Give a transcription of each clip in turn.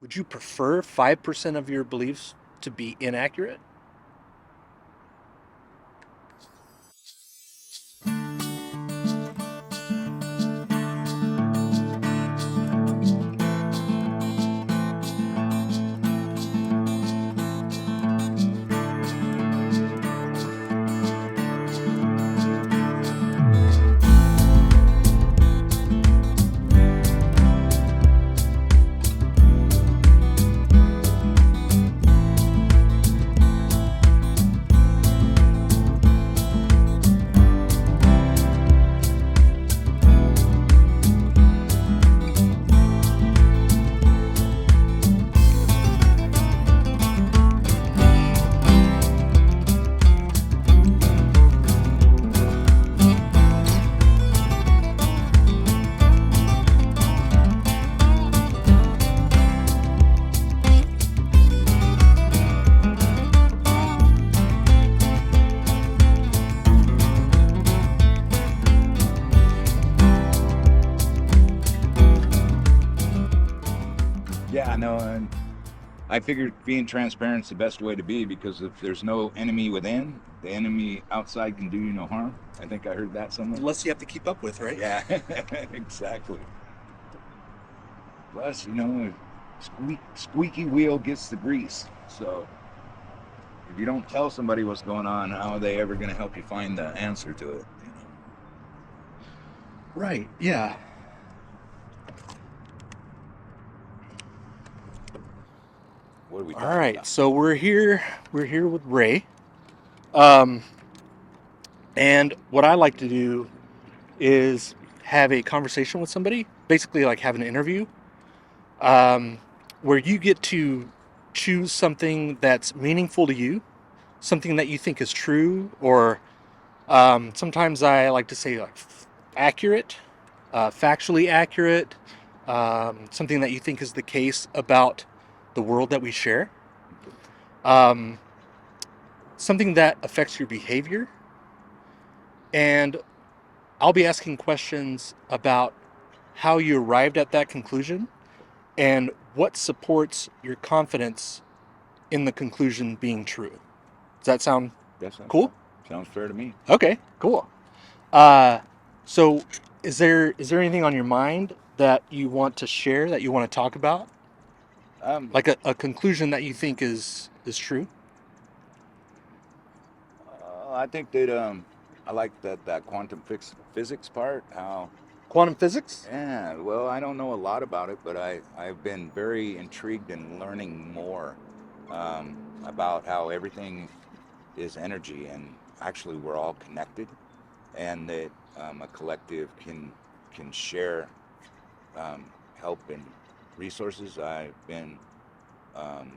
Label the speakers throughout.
Speaker 1: would you prefer 5% of your beliefs to be inaccurate?
Speaker 2: Yeah, no, and I figured being transparent is the best way to be, because if there's no enemy within, the enemy outside can do you no harm. I think I heard that somewhere.
Speaker 1: Less you have to keep up with, right?
Speaker 2: Yeah, exactly. Plus, squeaky wheel gets the grease. So if you don't tell somebody what's going on, how are they ever going to help you find the answer to it?
Speaker 1: Right, yeah.
Speaker 2: What are we
Speaker 1: All
Speaker 2: talking
Speaker 1: right,
Speaker 2: about?
Speaker 1: so we're here with Ray. Um, and what I like to do is have a conversation with somebody, basically like have an interview, um, where you get to choose something that's meaningful to you, something that you think is true, or sometimes I like to say like accurate, factually accurate, something that you think is the case about the world that we share, um, something that affects your behavior, and I'll be asking questions about how you arrived at that conclusion and what supports your confidence in the conclusion being true. Does that sound cool?
Speaker 2: Sounds fair to me.
Speaker 1: Okay, cool. Uh, so is there anything on your mind that you want to share, that you want to talk about?
Speaker 2: Um,
Speaker 1: Like a conclusion that you think is true?
Speaker 2: I think that I like that quantum physics part. How
Speaker 1: Quantum physics?
Speaker 2: Yeah, well, I don't know a lot about it, but I've been very intrigued in learning more about how everything is energy, and actually we're all connected, and that a collective can share help and resources. I've been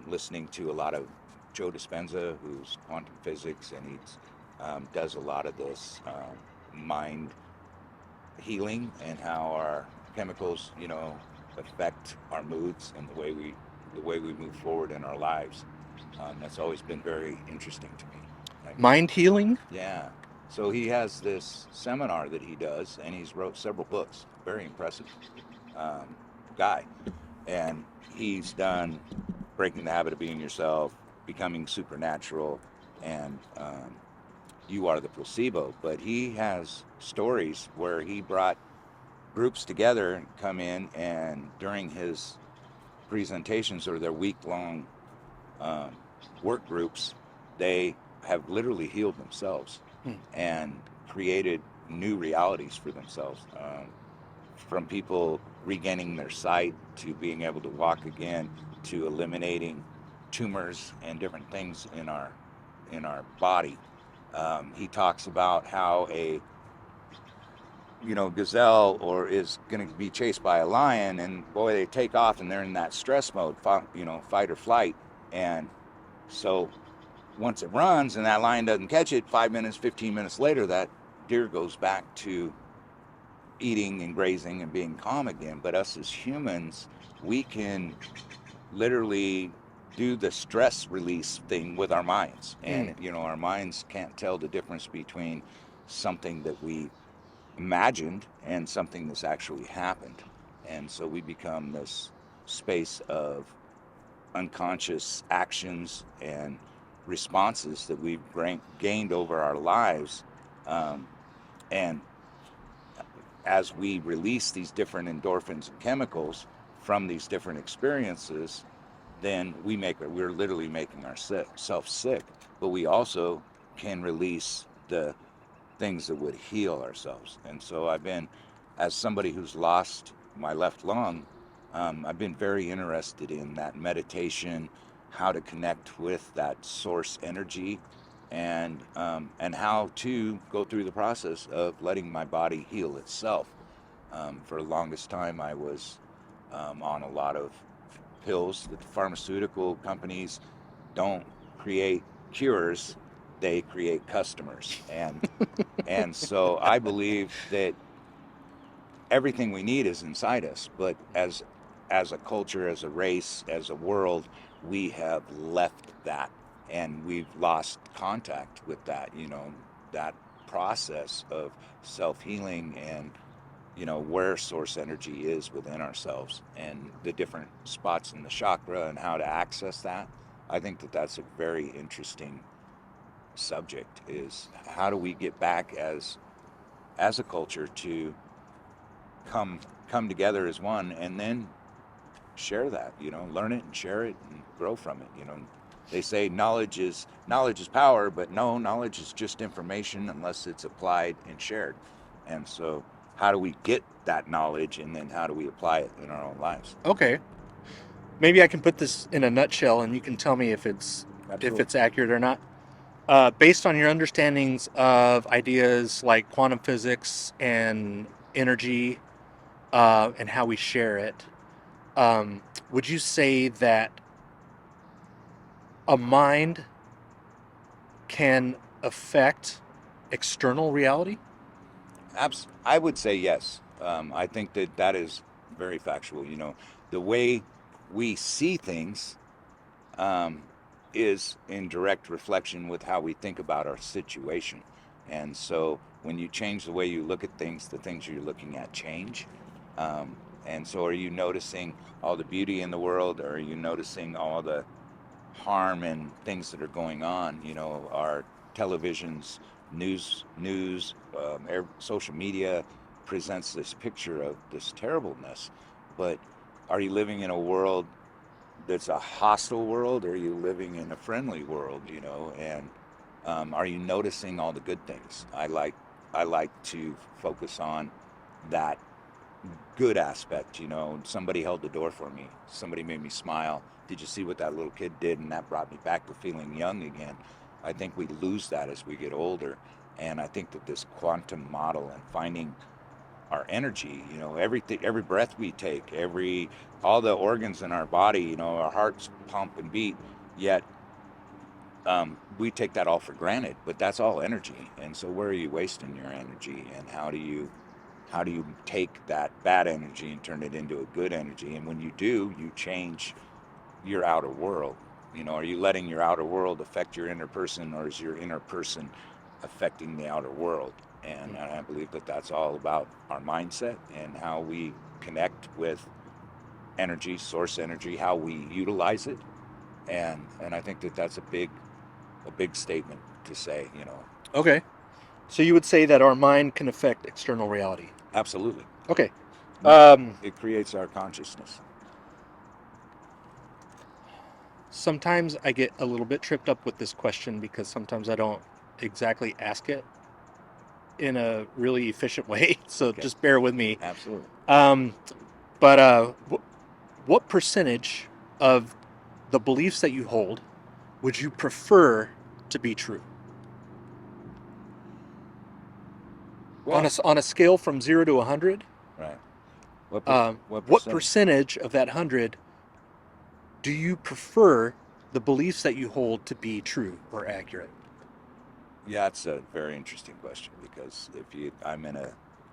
Speaker 2: listening to a lot of Joe Dispenza, who's quantum physics, and he does a lot of this mind healing, and how our chemicals, affect our moods and the way we move forward in our lives. That's always been very interesting to me. Like,
Speaker 1: Mind healing?
Speaker 2: yeah. So he has this seminar that he does, and he's wrote several books. Very impressive um, guy, and he's done Breaking the Habit of Being Yourself, Becoming Supernatural, and You Are the Placebo. But he has stories where he brought groups together and come in, and during his presentations or their week-long um, work groups, they have literally healed themselves
Speaker 1: Hmm.
Speaker 2: and created new realities for themselves. From people regaining their sight, to being able to walk again, to eliminating tumors and different things in our body. He talks about how a gazelle or is going to be chased by a lion, and boy, they take off and they're in that stress mode, fight or flight. And so once it runs and that lion doesn't catch it, 5 minutes, 15 minutes later, that deer goes back to eating and grazing and being calm again. But us as humans, we can literally do the stress release thing with our minds. And, our minds can't tell the difference between something that we imagined and something that's actually happened. And so we become this space of unconscious actions and responses that we've gained over our lives. Um, and as we release these different endorphins and chemicals from these different experiences, then we're literally making ourselves sick. But we also can release the things that would heal ourselves. And so as somebody who's lost my left lung, I've been very interested in that meditation, how to connect with that source energy, and how to go through the process of letting my body heal itself. For the longest time, I was on a lot of pills. The pharmaceutical companies don't create cures; they create customers, and so I believe that everything we need is inside us. But as a culture, as a race, as a world, we have left that, and we've lost contact with that. That process of self-healing, and where source energy is within ourselves, and the different spots in the chakra and how to access that. I think that that's a very interesting subject, is how do we get back as a culture to come together as one, and then share that, learn it and share it and grow from it. They say knowledge is power, but no, knowledge is just information unless it's applied and shared. And so how do we get that knowledge, and then how do we apply it in our own lives?
Speaker 1: Okay. Maybe I can put this in a nutshell, and you can tell me if it's accurate or not. Based on your understandings of ideas like quantum physics and energy, and how we share it, would you say that a mind can affect external reality?
Speaker 2: I would say yes. I think that is very factual. The way we see things is in direct reflection with how we think about our situation. And so when you change the way you look at things, the things you're looking at change. And so are you noticing all the beauty in the world, or are you noticing all the harm and things that are going on? Our televisions, news, social media presents this picture of this terribleness. But are you living in a world that's a hostile world, or are you living in a friendly world? And are you noticing all the good things? I like to focus on that good aspect. Somebody held the door for me, somebody made me smile. Did you see what that little kid did? And that brought me back to feeling young again. I think we lose that as we get older, and I think that this quantum model and finding our energy, everything, every breath we take, all the organs in our body, our hearts pump and beat, yet we take that all for granted, but that's all energy. And so where are you wasting your energy, and how do you take that bad energy and turn it into a good energy? And when you do, you change your outer world. Are you letting your outer world affect your inner person, or is your inner person affecting the outer world? And I believe that that's all about our mindset and how we connect with energy, source energy, how we utilize it. And I think that that's a big statement to say.
Speaker 1: Okay. So you would say that our mind can affect external reality?
Speaker 2: Absolutely.
Speaker 1: Okay.
Speaker 2: It creates our consciousness.
Speaker 1: Sometimes I get a little bit tripped up with this question, because sometimes I don't exactly ask it in a really efficient way. So
Speaker 2: Okay.
Speaker 1: Just bear with me.
Speaker 2: Absolutely.
Speaker 1: But what percentage of the beliefs that you hold would you prefer to be true?
Speaker 2: Well,
Speaker 1: On a scale from 0 to 100,
Speaker 2: right.
Speaker 1: what percentage of that 100 do you prefer the beliefs that you hold to be true or accurate?
Speaker 2: Yeah, it's a very interesting question, because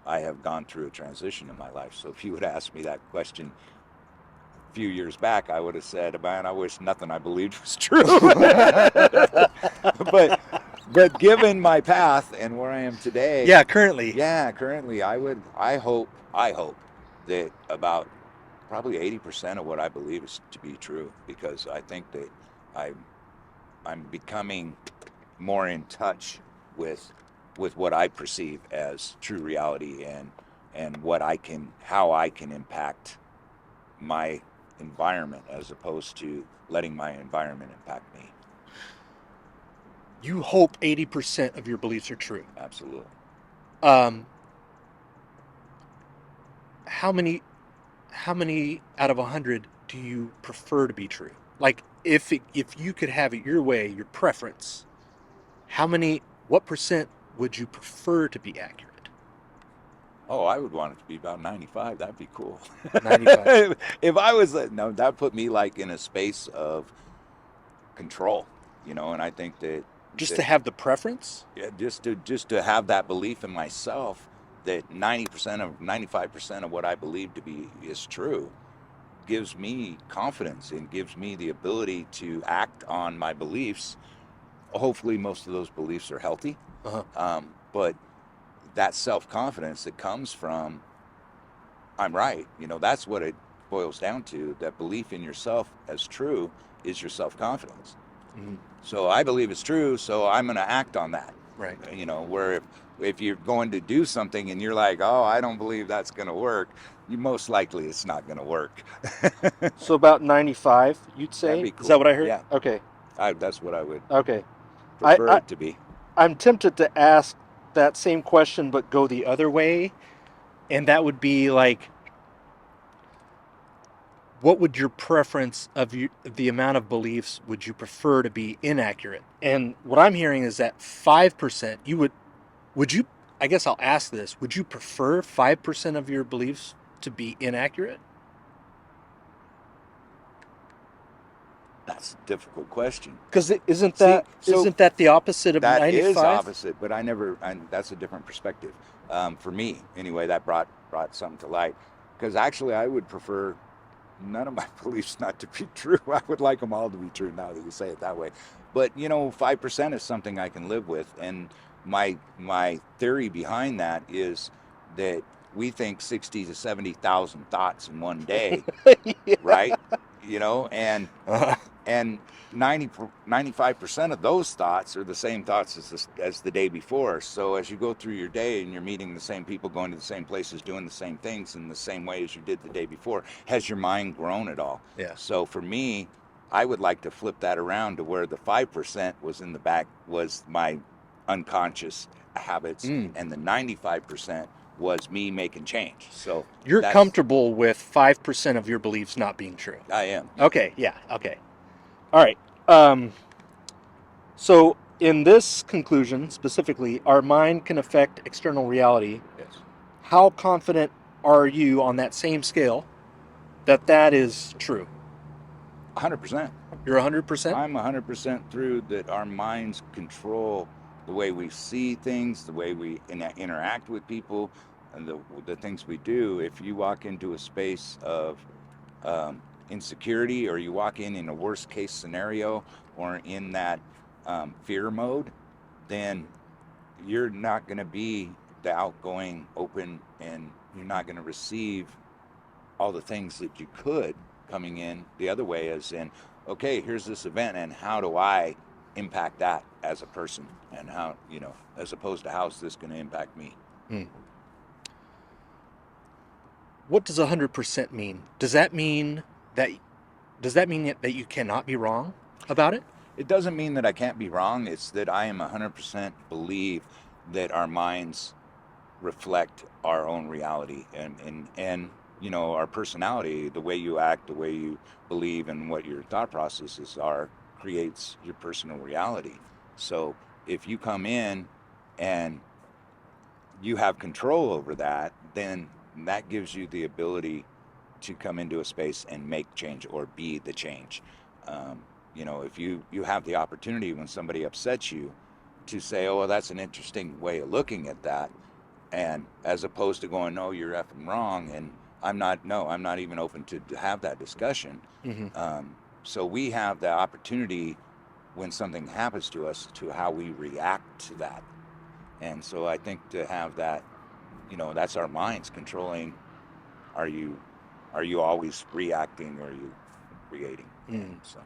Speaker 2: I have gone through a transition in my life. So if you would ask me that question a few years back, I would have said, man, I wish nothing I believed was true. but given my path and where I am today,
Speaker 1: currently,
Speaker 2: I hope that about probably 80% of what I believe is to be true, because I think that I'm becoming more in touch with what I perceive as true reality, and how I can impact my environment as opposed to letting my environment impact me.
Speaker 1: You hope 80% of your beliefs are true.
Speaker 2: Absolutely.
Speaker 1: Um, how many out of 100 do you prefer to be true? Like, if you could have it your way, your preference, what percent would you prefer to be accurate?
Speaker 2: Oh, I would want it to be about 95. That'd be cool.
Speaker 1: 95.
Speaker 2: If I was, no, that put me like in a space of control, and I think that
Speaker 1: Just to have the preference?
Speaker 2: yeah, just to have that belief in myself that 95% of what I believe to be is true gives me confidence and gives me the ability to act on my beliefs. Hopefully, most of those beliefs are healthy.
Speaker 1: Uh-huh.
Speaker 2: But that self-confidence that comes from I'm right, that's what it boils down to. That belief in yourself as true is your self-confidence.
Speaker 1: Mm-hmm.
Speaker 2: So I believe it's true, so I'm going to act on that.
Speaker 1: Right.
Speaker 2: Where if you're going to do something and you're like, oh, I don't believe that's going to work, you most likely it's not going to work.
Speaker 1: So about 95, you'd say?
Speaker 2: That'd be cool.
Speaker 1: Is that what I heard?
Speaker 2: Yeah.
Speaker 1: Okay.
Speaker 2: That's what I would
Speaker 1: Okay.
Speaker 2: prefer it to be.
Speaker 1: I'm tempted to ask that same question, but go the other way. And that would be like, what would your preference of the amount of beliefs would you prefer to be inaccurate? And what I'm hearing is that 5%, would you, I guess I'll ask this, would you prefer 5% of your beliefs to be inaccurate?
Speaker 2: That's a difficult question.
Speaker 1: Because isn't that the opposite of
Speaker 2: That
Speaker 1: 95?
Speaker 2: is opposite, but that's a different perspective. For me, anyway, that brought something to light. Because actually, I would prefer none of my beliefs not to be true. I would like them all to be true now that you say it that way. But 5% is something I can live with, and my theory behind that is that we think 60 to 70,000 thoughts in one day,
Speaker 1: Yeah.
Speaker 2: right? And 95% of those thoughts are the same thoughts as the day before. So as you go through your day and you're meeting the same people, going to the same places, doing the same things in the same way as you did the day before, has your mind grown at all?
Speaker 1: Yeah.
Speaker 2: So for me, I would like to flip that around to where the 5% was in the back, was my unconscious habits, and the 95% was me making change. So
Speaker 1: you're comfortable with 5% of your beliefs not being true?
Speaker 2: I am.
Speaker 1: Okay, yeah, okay. All right. So in this conclusion specifically, our mind can affect external reality.
Speaker 2: Yes.
Speaker 1: How confident are you on that same scale that is true?
Speaker 2: 100%.
Speaker 1: You're 100%?
Speaker 2: I'm 100% through that our minds control the way we see things, the way we interact with people, and the things we do. If you walk into a space of insecurity, or you walk in a worst case scenario, or in that fear mode, then you're not going to be the outgoing, open, and you're not going to receive all the things that you could coming in the other way, as in, okay, here's this event, and how do I impact that as a person, and how, as opposed to how's this going to impact me.
Speaker 1: What does 100% mean? Does that mean that you cannot be wrong about it?
Speaker 2: It doesn't mean that I can't be wrong. It's that I am 100% believe that our minds reflect our own reality, and our personality, the way you act, the way you believe, and what your thought processes are, creates your personal reality. So if you come in and you have control over that, then that gives you the ability to come into a space and make change, or be the change. If you have the opportunity when somebody upsets you to say, oh, well, that's an interesting way of looking at that, and as opposed to going, no, you're effing wrong, and I'm not even open to have that discussion.
Speaker 1: Mm-hmm.
Speaker 2: So we have the opportunity when something happens to us to how we react to that. And so I think to have that, that's our minds controlling, are you Are you always reacting, or are you creating? So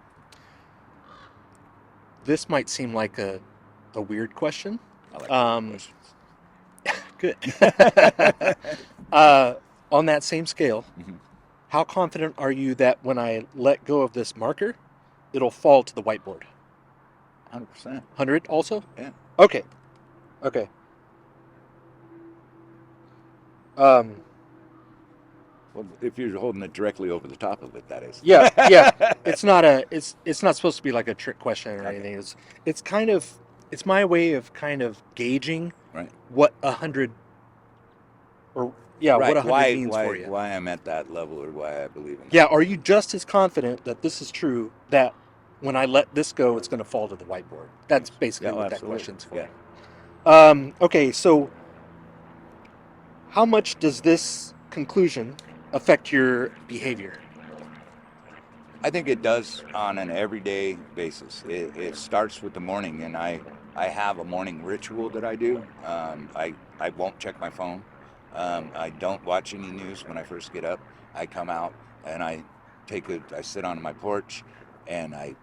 Speaker 1: This might seem like a weird question.
Speaker 2: I like
Speaker 1: Um,
Speaker 2: questions.
Speaker 1: Good. On that same scale,
Speaker 2: Mhm.
Speaker 1: how confident are you that when I let go of this marker, it'll fall to the whiteboard?
Speaker 2: 100%.
Speaker 1: 100 also?
Speaker 2: Yeah.
Speaker 1: Okay. Okay. Um,
Speaker 2: Well, if you're holding it directly over the top of it, that is.
Speaker 1: yeah, yeah. It's not supposed to be like a trick question or
Speaker 2: Okay.
Speaker 1: anything. It's kind of it's my way of kind of gauging
Speaker 2: Right.
Speaker 1: what 100 or yeah, what
Speaker 2: Right.
Speaker 1: 100 means for you.
Speaker 2: Why I'm at that level, or why I believe in
Speaker 1: Yeah,
Speaker 2: that.
Speaker 1: are you just as confident that this is true that when I let this go, it's going to fall to the whiteboard? That's
Speaker 2: Yes.
Speaker 1: basically
Speaker 2: Yeah. Oh,
Speaker 1: what that
Speaker 2: absolutely.
Speaker 1: question's for.
Speaker 2: Yeah.
Speaker 1: Okay, so how much does this conclusion affect your behavior?
Speaker 2: I think it does on an everyday basis. It starts with the morning, and I have a morning ritual that I do. I won't check my phone. I don't watch any news when I first get up. I come out and I sit on my porch, and I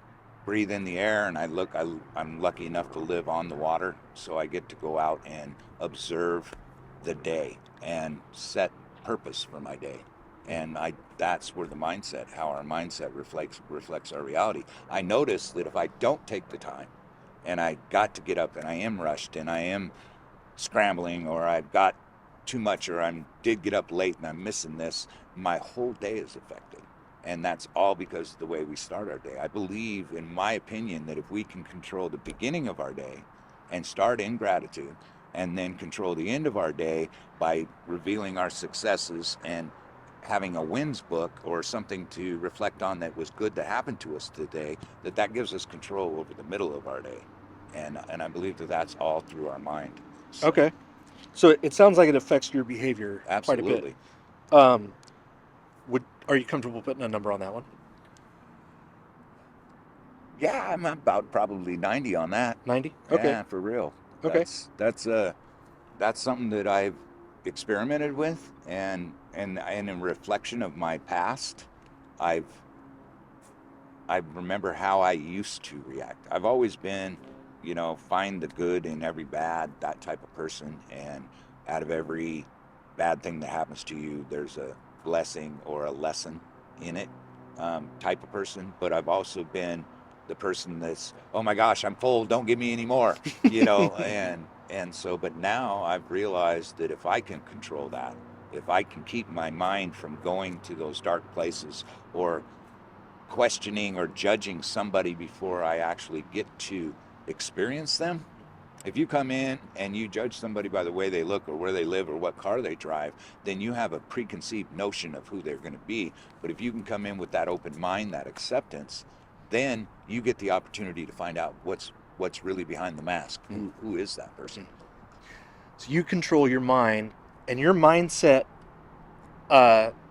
Speaker 2: breathe in the air, and I'm lucky enough to live on the water, so I get to go out and observe the day and set purpose for my day. And that's where how our mindset reflects our reality. I notice that if I don't take the time, and I got to get up, and I am rushed, and I am scrambling, or I've got too much, or I did get up late and I'm missing this, my whole day is affected. And that's all because of the way we start our day. I believe, in my opinion, that if we can control the beginning of our day and start in gratitude, and then control the end of our day by revealing our successes and having a wins book or something to reflect on that was good that happened to us today, that gives us control over the middle of our day. And I believe that that's all through our mind. So,
Speaker 1: Okay. So it sounds like it affects your behavior quite a bit.
Speaker 2: absolutely.
Speaker 1: Um, are you comfortable putting a number on that one?
Speaker 2: Yeah, I'm about probably 90 on that.
Speaker 1: 90? Okay.
Speaker 2: Yeah, for real.
Speaker 1: Okay.
Speaker 2: That's something that I've experimented with, and in reflection of my past, I've I remember how I used to react. I've always been, find the good in every bad, that type of person. And out of every bad thing that happens to you, there's a blessing or a lesson in it, type of person. But I've also been the person that's, oh my gosh, I'm full, don't give me any more, and so, but now I've realized that if I can control that, if I can keep my mind from going to those dark places, or questioning or judging somebody before I actually get to experience them. If you come in and you judge somebody by the way they look, or where they live, or what car they drive, then you have a preconceived notion of who they're going to be. But if you can come in with that open mind, that acceptance, then you get the opportunity to find out what's really behind the mask. Who is that person?
Speaker 1: So you control your mind, and your mindset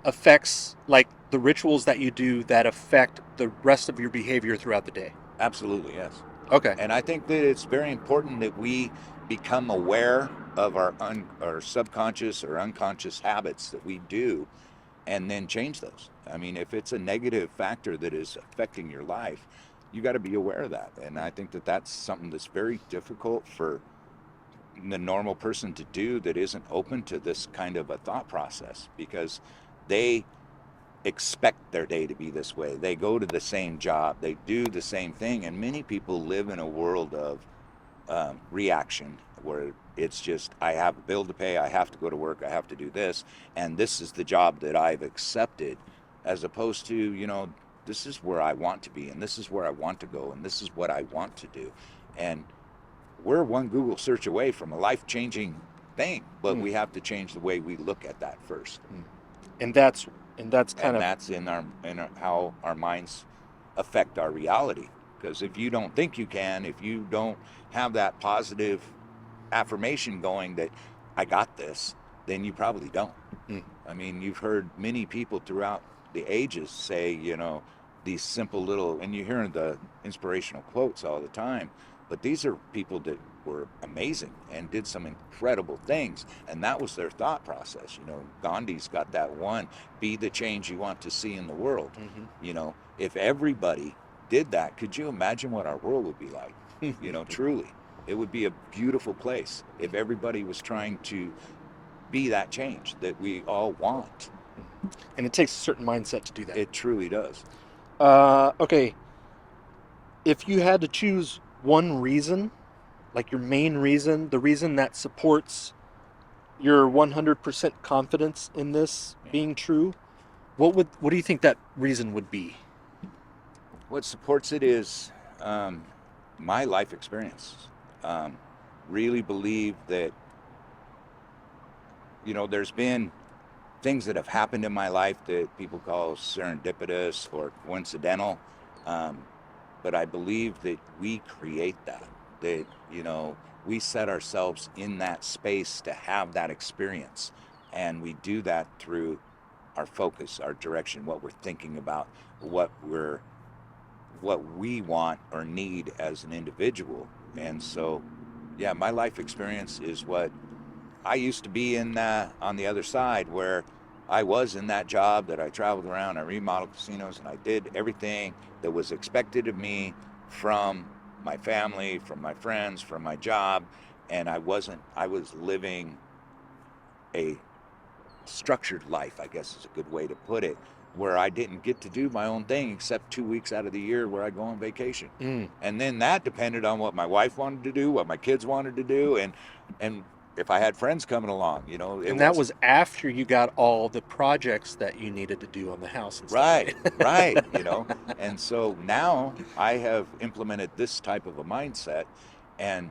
Speaker 1: affects like the rituals that you do that affect the rest of your behavior throughout the day.
Speaker 2: Absolutely, yes.
Speaker 1: Okay.
Speaker 2: And I think that it's very important that we become aware of our subconscious or unconscious habits that we do, and then change those. I mean, if it's a negative factor that is affecting your life, you got to be aware of that. And I think that that's something that's very difficult for the normal person to do, that isn't open to this kind of a thought process, because they expect their day to be this way. They go to the same job, they do the same thing, and many people live in a world of reaction, where it's just, I have a bill to pay, I have to go to work, I have to do this, and this is the job that I've accepted, as opposed to, this is where I want to be, and this is where I want to go, and this is what I want to do. And we're one Google search away from a life-changing thing, but we have to change the way we look at that first.
Speaker 1: And that's kind
Speaker 2: And
Speaker 1: of
Speaker 2: that's how our minds affect our reality. Because if you don't think you can, if you don't have that positive affirmation going that I got this, then you probably don't. I mean, you've heard many people throughout the ages say, these simple little, and you hear the inspirational quotes all the time, but these are people that were amazing and did some incredible things, and that was their thought process. Gandhi's got that one: be the change you want to see in the world. If everybody did that, could you imagine what our world would be like? Truly, it would be a beautiful place if everybody was trying to be that change that we all want.
Speaker 1: And it takes a certain mindset to do that.
Speaker 2: It truly does.
Speaker 1: Okay. If you had to choose one reason, like your main reason, the reason that supports your 100% confidence in this being true, what do you think that reason would be?
Speaker 2: What supports it is my life experience. Really believe that, there's been things that have happened in my life that people call serendipitous or coincidental. But I believe that we create that, we set ourselves in that space to have that experience. And we do that through our focus, our direction, what we're thinking about, what we want or need as an individual. And so, yeah, my life experience is what I used to be in on the other side, where I was in that job that I traveled around, I remodeled casinos, and I did everything that was expected of me from my family, from my friends, from my job. And I was living a structured life, I guess is a good way to put it, where I didn't get to do my own thing except 2 weeks out of the year where I go on vacation. And then that depended on what my wife wanted to do, what my kids wanted to do, and if I had friends coming along,
Speaker 1: And that was after you got all the projects that you needed to do on the house and stuff.
Speaker 2: Right. And so now I have implemented this type of a mindset, and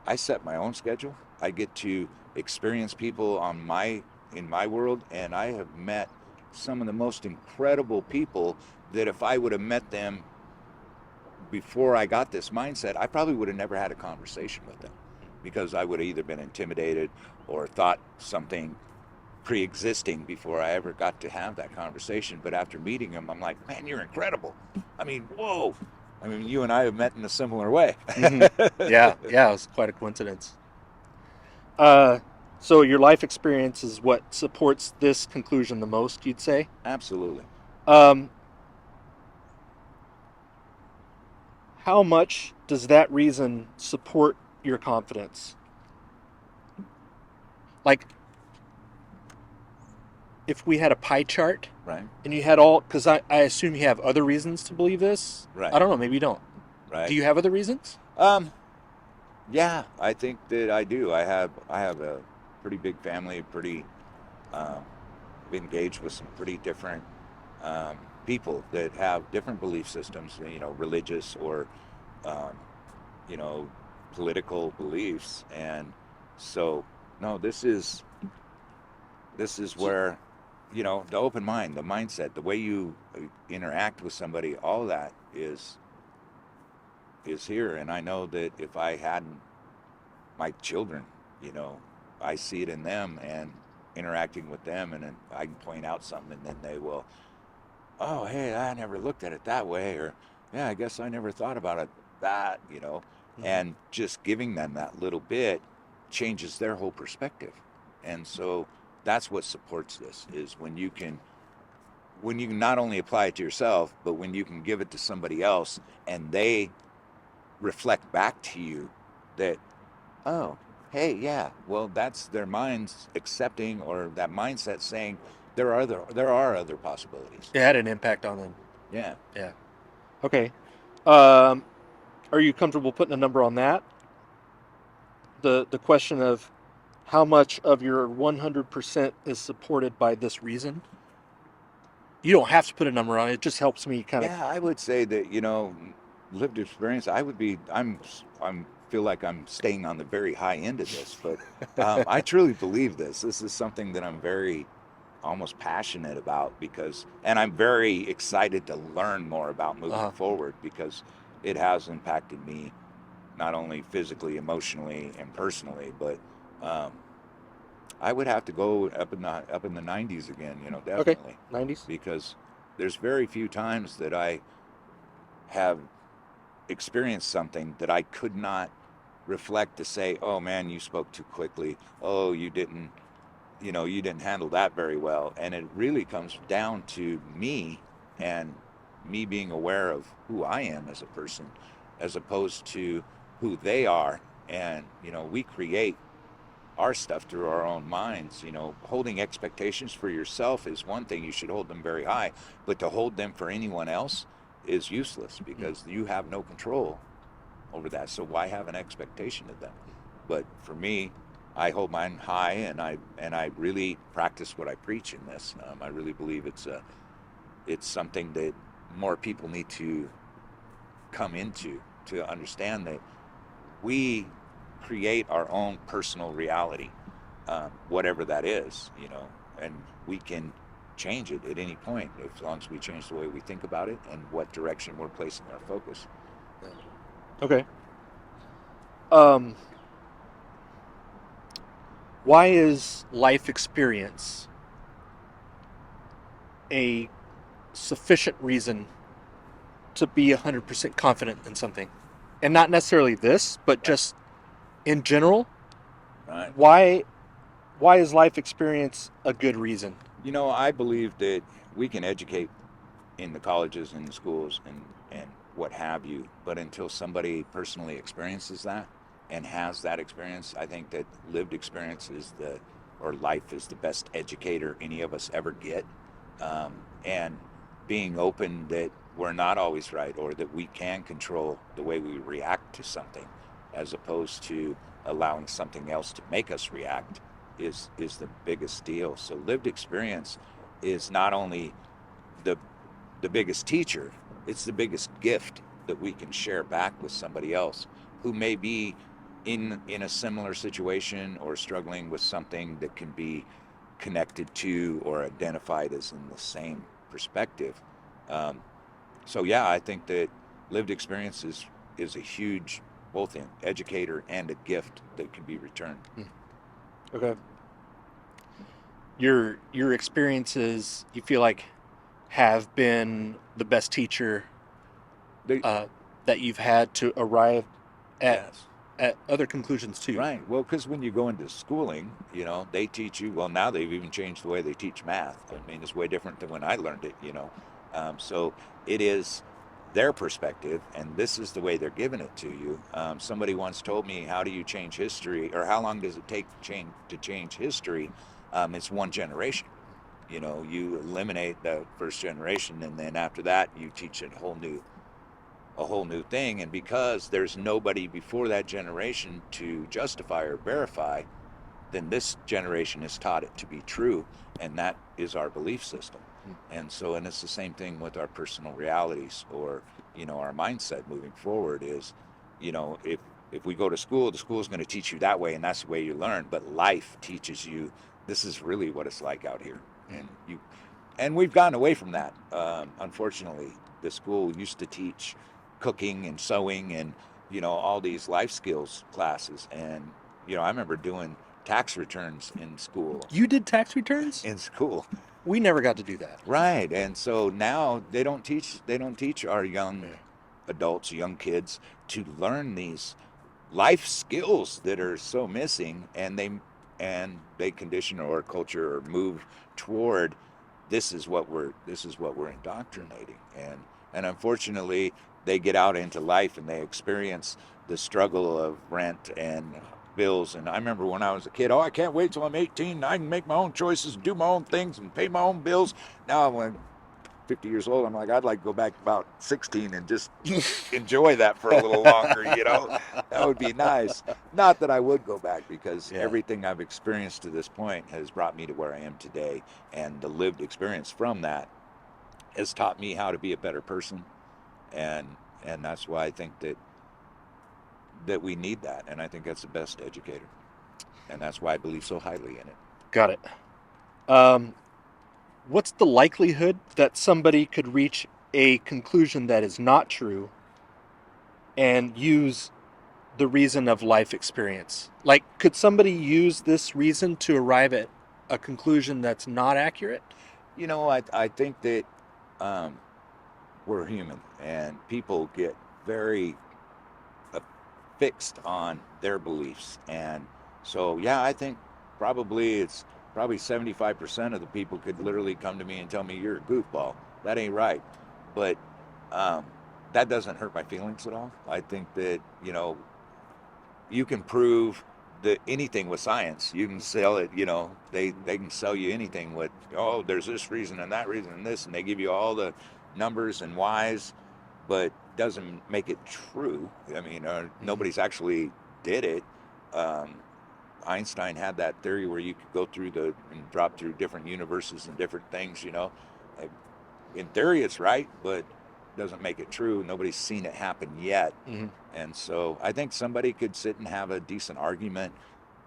Speaker 2: I set my own schedule. I get to experience people in my world, and I have met some of the most incredible people that if I would have met them before I got this mindset, I probably would have never had a conversation with them, because I would have either been intimidated or thought something pre-existing before I ever got to have that conversation. But after meeting them, I'm like, man, you're incredible. I mean, whoa. I mean, you and I have met in a similar way.
Speaker 1: Yeah, it was quite a coincidence. So your life experience is what supports this conclusion the most, you'd say?
Speaker 2: Absolutely.
Speaker 1: How much does that reason support your confidence? Like, if we had a pie chart,
Speaker 2: right,
Speaker 1: and you had all, because I assume you have other reasons to believe this.
Speaker 2: Right.
Speaker 1: I don't know, maybe you don't.
Speaker 2: Right.
Speaker 1: Do you have other reasons?
Speaker 2: Yeah, I think that I do. I have a pretty big family, pretty engaged with some pretty different people that have different belief systems, religious or political beliefs. And so, no, this is where, the open mind, the mindset, the way you interact with somebody, all that is here. And I know that if I hadn't, my children, I see it in them and interacting with them, and then I can point out something, and then they will, oh, hey, I never looked at it that way, or yeah, I guess I never thought about it that, and just giving them that little bit changes their whole perspective. And so that's what supports this, is when you can not only apply it to yourself, but when you can give it to somebody else and they reflect back to you that, oh, hey, yeah, well, that's their minds accepting, or that mindset saying there are other possibilities.
Speaker 1: It had an impact on them.
Speaker 2: Yeah.
Speaker 1: Okay. Are you comfortable putting a number on that? The question of how much of your 100% is supported by this reason? You don't have to put a number on it. It just helps me kind of.
Speaker 2: Yeah, I would say that, lived experience, I'm feel like I'm staying on the very high end of this, but I truly believe this. This is something that I'm very almost passionate about, and I'm very excited to learn more about moving forward, because it has impacted me not only physically, emotionally, and personally, but I would have to go up in the 90s again, definitely.
Speaker 1: Okay, 90s.
Speaker 2: Because there's very few times that I have experienced something that I could not reflect to say, oh man, you spoke too quickly. Oh, you didn't handle that very well. And it really comes down to me and me being aware of who I am as a person, as opposed to who they are. And, we create our stuff through our own minds. Holding expectations for yourself is one thing. You should hold them very high, but to hold them for anyone else is useless because you have no control over that. So why have an expectation of them? But for me, I hold mine high, and I really practice what I preach in this. I really believe it's something that more people need to come into, to understand that we create our own personal reality, whatever that is, and we can change it at any point as long as we change the way we think about it and what direction we're placing our focus.
Speaker 1: Okay. Why is life experience a sufficient reason to be 100% confident in something? And not necessarily this, but just in general,
Speaker 2: Right.
Speaker 1: why is life experience a good reason?
Speaker 2: I believe that we can educate in the colleges and the schools and what have you, but until somebody personally experiences that and has that experience, I think that lived experience or life is the best educator any of us ever get. And being open that we're not always right, or that we can control the way we react to something, as opposed to allowing something else to make us react, is the biggest deal. So lived experience is not only the the biggest teacher, it's the biggest gift that we can share back with somebody else who may be in a similar situation or struggling with something that can be connected to or identified as in the same perspective. Um, so yeah, I think that lived experience is a huge, both an educator and a gift that can be returned.
Speaker 1: Okay. Your experiences, you feel like, have been the best teacher
Speaker 2: They,
Speaker 1: that you've had to arrive at
Speaker 2: yes.
Speaker 1: at other conclusions too.
Speaker 2: Right. Well, because when you go into schooling, they teach you. Well, now they've even changed the way they teach math. I mean, it's way different than when I learned it. So it is their perspective, and this is the way they're giving it to you. Somebody once told me, "How do you change history, or how long does it take to change history?" It's one generation. You eliminate the first generation, and then after that, you teach a whole new thing. And because there's nobody before that generation to justify or verify, then this generation has taught it to be true, and that is our belief system. And it's the same thing with our personal realities, or our mindset moving forward is, if we go to school, the school is going to teach you that way, and that's the way you learn. But life teaches you this is really what it's like out here, and we've gotten away from that. Unfortunately, the school used to teach cooking and sewing and all these life skills classes, and I remember doing tax returns in school.
Speaker 1: You did tax returns?
Speaker 2: In school.
Speaker 1: We never got to do that.
Speaker 2: Right. And so now they don't teach our young adults, young kids, to learn these life skills that are so missing, and they condition our culture or move toward this is what we're indoctrinating. And unfortunately, they get out into life and they experience the struggle of rent and bills. And I remember when I was a kid, I can't wait till I'm 18 and I can make my own choices and do my own things and pay my own bills. Now I'm 50 years old, I'm like, I'd like to go back about 16 and just enjoy that for a little longer. That would be nice. Not that I would go back, because everything I've experienced to this point has brought me to where I am today, and the lived experience from that has taught me how to be a better person. And that's why I think that we need that, and I think that's the best educator, and that's why I believe so highly in it.
Speaker 1: Got it. What's the likelihood that somebody could reach a conclusion that is not true and use the reason of life experience? Like, could somebody use this reason to arrive at a conclusion that's not accurate?
Speaker 2: I think that we're human, and people get very fixed on their beliefs. And so, yeah, I think it's probably 75% of the people could literally come to me and tell me you're a goofball. That ain't right. But um, that doesn't hurt my feelings at all. I think that, you can prove that anything with science. You can sell it, they can sell you anything with, oh, there's this reason and that reason and this, and they give you all the numbers and whys, but doesn't make it true. I mean, nobody's actually did it. Um, Einstein had that theory where you could go through and drop through different universes and different things. In theory, it's right, but doesn't make it true. Nobody's seen it happen yet.
Speaker 1: Mm-hmm.
Speaker 2: And so I think somebody could sit and have a decent argument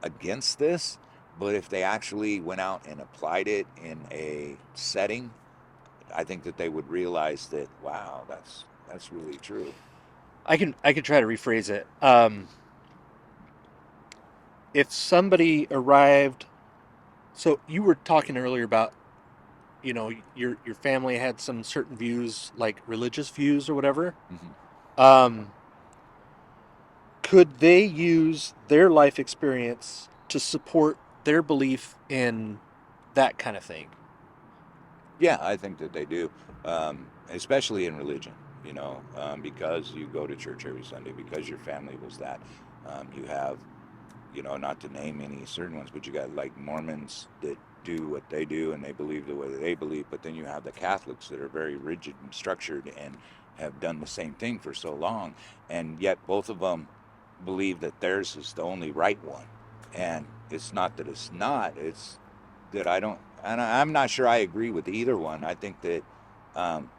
Speaker 2: against this, but if they actually went out and applied it in a setting, I think that they would realize that, wow, that's really true.
Speaker 1: I can try to rephrase it. If somebody arrived, so you were talking earlier about, your family had some certain views, like religious views or whatever.
Speaker 2: Mm-hmm.
Speaker 1: Um, could they use their life experience to support their belief in that kind of thing?
Speaker 2: Yeah, I think that they do, especially in religion, because you go to church every Sunday, because your family was that. You have, not to name any certain ones, but you got like Mormons that do what they do and they believe the way that they believe, but then you have the Catholics that are very rigid and structured and have done the same thing for so long, and yet both of them believe that theirs is the only right one. And it's not that it's not, it's that I don't, and I'm not sure I agree with either one. I think that um,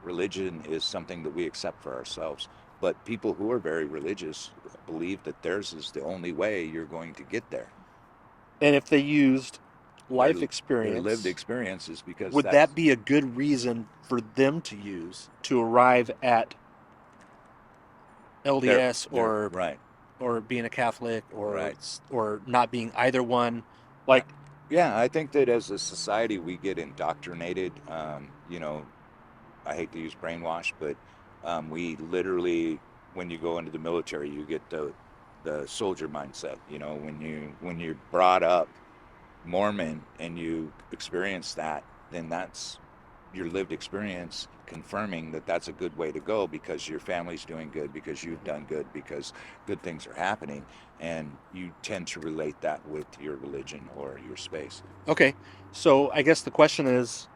Speaker 2: religion is something that we accept for ourselves. But people who are very religious believe that theirs is the only way you're going to get there.
Speaker 1: And if they used
Speaker 2: Their
Speaker 1: life
Speaker 2: their lived
Speaker 1: experience,
Speaker 2: experiences, because
Speaker 1: would
Speaker 2: that's
Speaker 1: that be a good reason for them to use to arrive at
Speaker 2: their
Speaker 1: LDS
Speaker 2: their
Speaker 1: or
Speaker 2: right,
Speaker 1: being a Catholic
Speaker 2: right.
Speaker 1: or not being either one?
Speaker 2: Uh,
Speaker 1: Like,
Speaker 2: yeah, I think that as a society we get indoctrinated. I hate to use brainwash, but we literally, when you go into the military, you get the soldier mindset. When you're brought up Mormon and you experience that, then that's your lived experience confirming that that's a good way to go because your family's doing good, because you've done good, because good things are happening, and you tend to relate that with your religion or your space.
Speaker 1: okay, so I guess the question is,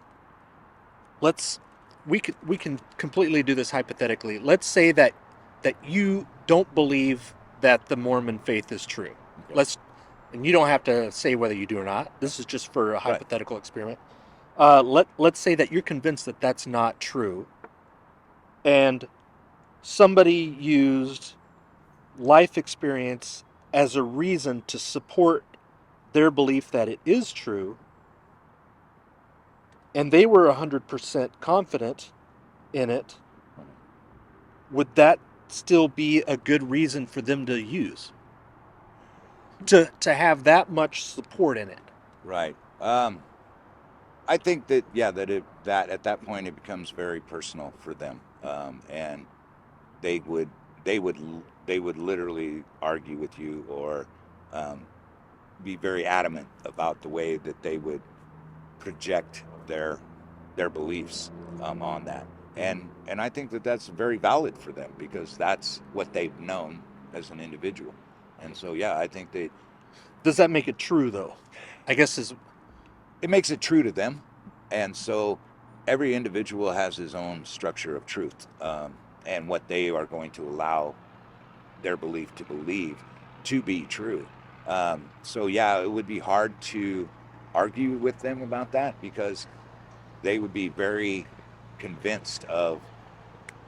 Speaker 1: let's we can completely do this hypothetically. Let's say that you don't believe that the Mormon faith is true.
Speaker 2: Okay.
Speaker 1: Let's and you don't have to say whether you do or not. This is just for a
Speaker 2: Right.
Speaker 1: hypothetical experiment. Let's say that you're convinced that that's not true, and somebody used life experience as a reason to support their belief that it is true, and they were 100% confident in it. Would that still be a good reason for them to use, to have that much support in it?
Speaker 2: Right. I think that, yeah, that at that point it becomes very personal for them, and they would they would they would literally argue with you or um, be very adamant about the way that they would project their beliefs on that. And I think that that's very valid for them because that's what they've known as an individual. And so, yeah, I think that
Speaker 1: Does that make it true though? I guess is
Speaker 2: it makes it true to them. And so every individual has his own structure of truth, and what they are going to allow their belief to be true. So yeah, it would be hard to argue with them about that because they would be very convinced of,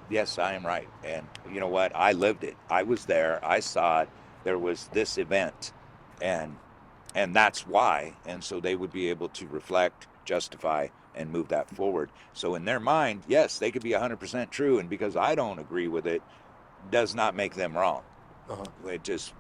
Speaker 2: yes, I am right. And you know what? I lived it. I was there. I saw it. There was this event, and that's why. And so they would be able to reflect, justify, and move that forward. So in their mind, yes, they could be 100% true, and because I don't agree with it, does not make them wrong.
Speaker 1: uh
Speaker 2: It just,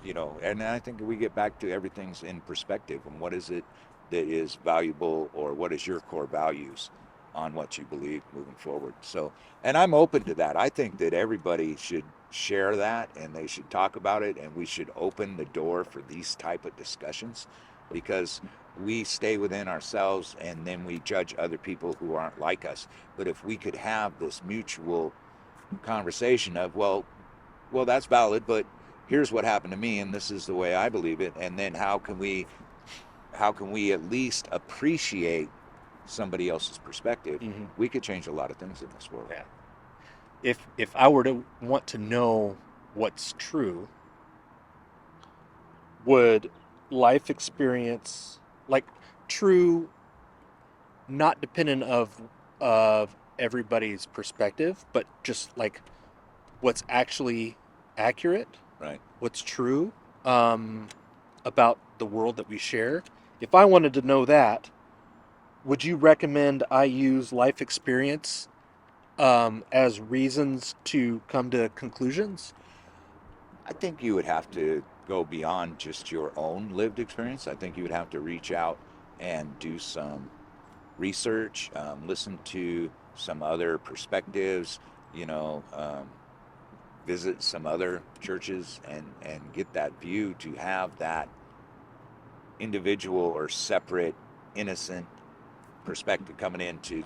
Speaker 2: and I think we get back to everything's in perspective and what is it that is valuable or what is your core values on what you believe moving forward. So, and I'm open to that. I think that everybody should share that, and they should talk about it, and we should open the door for these type of discussions, because we stay within ourselves and then we judge other people who aren't like us. But if we could have this mutual conversation of, well, that's valid, but here's what happened to me, and this is the way I believe it, and then how can we at least appreciate somebody else's perspective, we could change a lot of things in this world.
Speaker 1: Yeah. If I were to want to know what's true, would life experience, like true, not dependent of everybody's perspective, but just like what's actually accurate,
Speaker 2: Right.
Speaker 1: what's true about the world that we share. If I wanted to know that, would you recommend I use life experience as reasons to come to conclusions?
Speaker 2: I think you would have to go beyond just your own lived experience. I think you would have to reach out and do some research, listen to some other perspectives, visit some other churches, and get that view, to have that individual or separate, innocent perspective coming in to,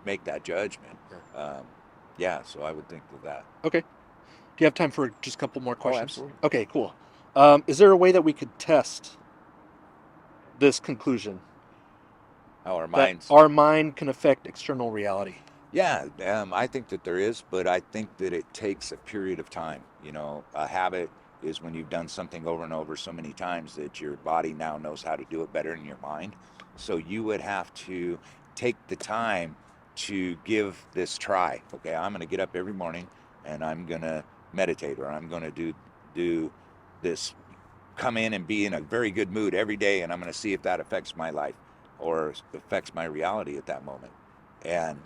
Speaker 2: make that judgment. So I would think of that.
Speaker 1: Okay. Do you have time for just a couple more questions?
Speaker 2: Absolutely.
Speaker 1: Okay, cool. Is there a way that we could test this conclusion?
Speaker 2: How our
Speaker 1: That
Speaker 2: minds.
Speaker 1: our mind can affect external reality?
Speaker 2: Yeah, I think that there is, but I think that it takes a period of time. A habit is when you've done something over and over so many times that your body now knows how to do it better than your mind. So you would have to take the time to give this try. Okay, I'm going to get up every morning and I'm going to meditate, or I'm going to do this, come in and be in a very good mood every day, and I'm going to see if that affects my life or affects my reality at that moment. And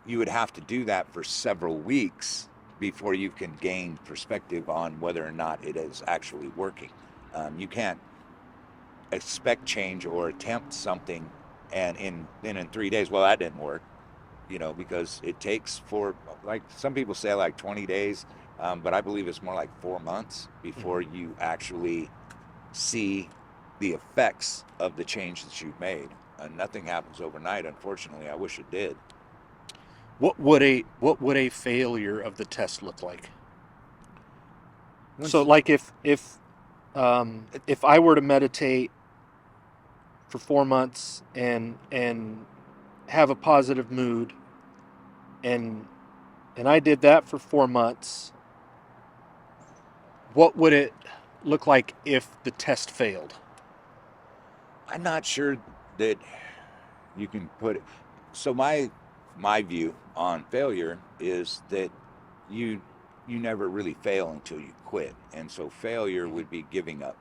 Speaker 2: you would have to do that for several weeks before you can gain perspective on whether or not it is actually working. You can't expect change or attempt something and in 3 days, well, that didn't work, because it takes, for, like, some people say like 20 days, but I believe it's more like 4 months before you actually see the effects of the change that you've made. Nothing happens overnight, unfortunately. I wish it did.
Speaker 1: What would a failure of the test look like? So, like, if I were to meditate for 4 months and have a positive mood, and I did that for 4 months, what would it look like if the test failed?
Speaker 2: I'm not sure that you can put it. So my view on failure is that you never really fail until you quit, and so failure would be giving up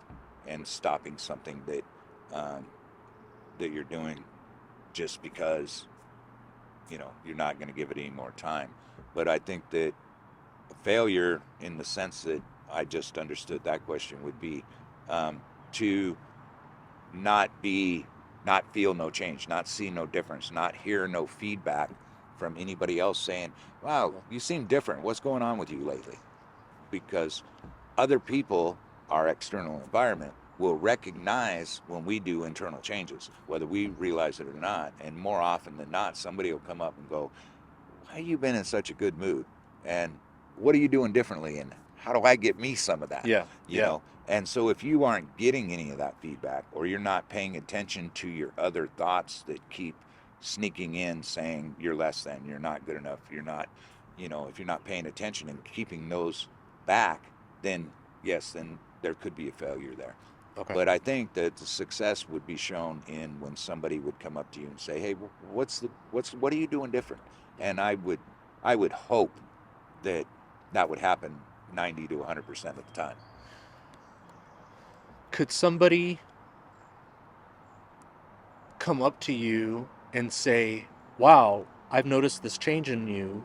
Speaker 2: and stopping something that you're doing just because you're not going to give it any more time. But I think that failure, in the sense that I just understood that question, would be to not feel no change, not see no difference, not hear no feedback from anybody else saying, wow, you seem different, what's going on with you lately? Because other people, our external environment, will recognize when we do internal changes, whether we realize it or not. And more often than not, somebody will come up and go, why have you been in such a good mood? And what are you doing differently? And how do I get me some of that? You know? And so if you aren't getting any of that feedback, or you're not paying attention to your other thoughts that keep sneaking in saying you're less than, you're not good enough, you're not, if you're not paying attention and keeping those back, then yes, then there could be a failure there.
Speaker 1: Okay.
Speaker 2: But I think that the success would be shown in when somebody would come up to you and say, hey, what are you doing different? And I would hope that would happen 90 to 100% of the time.
Speaker 1: Could somebody come up to you and say, wow, I've noticed this change in you,